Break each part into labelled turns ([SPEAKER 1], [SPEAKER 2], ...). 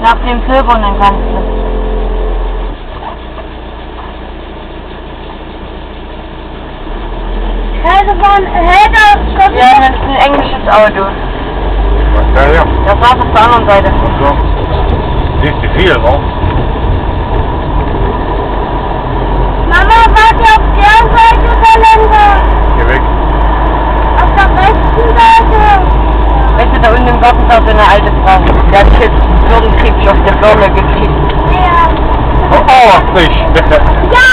[SPEAKER 1] Nach dem Silbernen kannst du. Ja, das ist ein englisches Auto.
[SPEAKER 2] Was ist der hier?
[SPEAKER 1] Das war auf der anderen Seite.
[SPEAKER 2] Ach so. Siehst du viel, ne?
[SPEAKER 3] Mama, warte auf der Seite der Länder.
[SPEAKER 2] Geh weg.
[SPEAKER 3] Auf der rechten Seite.
[SPEAKER 1] Weißt du, da unten im Garten ist auch so eine alte Frau. Die hat jetzt Würdenkrieg auf der Birne gekriegt.
[SPEAKER 3] Ja.
[SPEAKER 2] Oh, frisch.
[SPEAKER 3] Ja.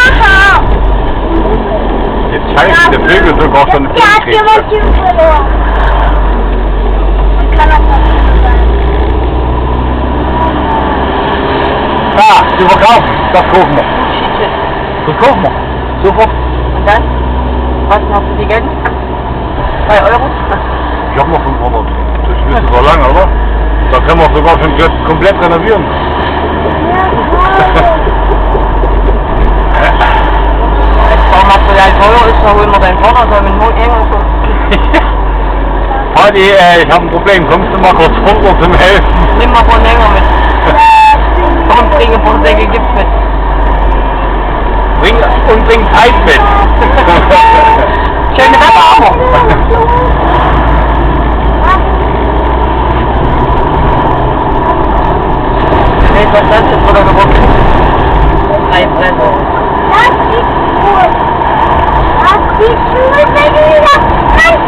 [SPEAKER 2] Jetzt scheiße, der Vögel sogar schon eine
[SPEAKER 3] Die hat jemand hier verloren. Die kann auch noch nicht sein.
[SPEAKER 2] Da, zu verkaufen. Das kaufen wir. Das kaufen wir. Sofort.
[SPEAKER 1] Und dann? Was hast du die Geld? 2 Euro?
[SPEAKER 2] Ich hab noch 500. Das ist so lang, oder? Da können wir sogar schon komplett renovieren.
[SPEAKER 1] Baumaterial teuer ist, da holen wir deinen Vater, soll mit dem Hund hängen.
[SPEAKER 2] Adi, ich hab ein Problem. Kommst du mal kurz runter zum Helfen?
[SPEAKER 1] Nimm mal von länger mit. Und bringe von Säge Gips mit.
[SPEAKER 2] Bring Zeit mit.
[SPEAKER 1] Schöne Wetter aber. Nee, was das ist, oder geworden? Eisbrenner.
[SPEAKER 3] Das ist gut. Das ist gut, wenn du das kannst.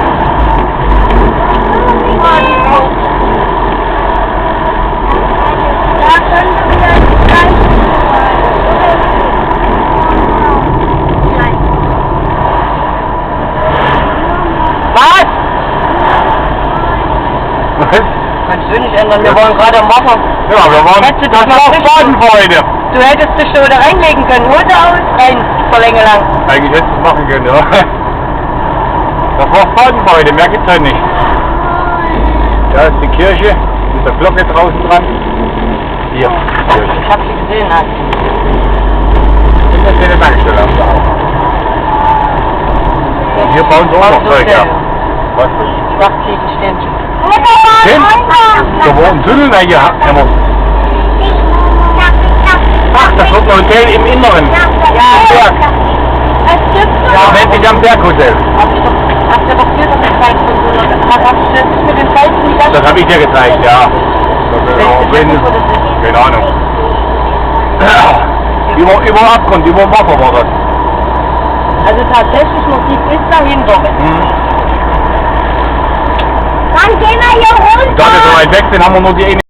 [SPEAKER 3] Da können wir wieder die Zeit.
[SPEAKER 1] Was?
[SPEAKER 2] Was?
[SPEAKER 1] Kannst du nicht ändern, wir waren gerade am Machen.
[SPEAKER 2] Ja, wir waren
[SPEAKER 1] Das war
[SPEAKER 2] Fadenfreude.
[SPEAKER 1] Du hättest dich schon wieder reinlegen können, hol da aus, rein, vor Länge lang.
[SPEAKER 2] Eigentlich hättest du es machen können, ja. Das war Fadenfreude, mehr gibt's halt nicht. Da ist die Kirche, mit der Glocke draußen dran. Hier, Kirche.
[SPEAKER 1] Ich hab sie gesehen, halt.
[SPEAKER 2] Und das ist eine Tankstelle am Tag. Und hier bauen sie auch noch Zeug ab. Was?
[SPEAKER 1] Dachkirche stehen.
[SPEAKER 2] Stimmt? Da war ein Tunnel reingehämmert. Ach, das wird ein Hotel im Inneren.
[SPEAKER 3] Ja. Es gibt so.
[SPEAKER 2] Das nennt sich am Berghotel.
[SPEAKER 1] Hab ich doch, hast du doch viel gezeigt von so einer, hast du das mit den Seiten nicht
[SPEAKER 2] Das habe ich dir gezeigt, ja. Keine Ahnung. Über Abgrund, über Wasser war das.
[SPEAKER 1] Also tatsächlich, Musik ist dahinter.
[SPEAKER 3] Dann gehen wir hier runter.
[SPEAKER 2] Da wir so weit weg sind, haben wir nur die eine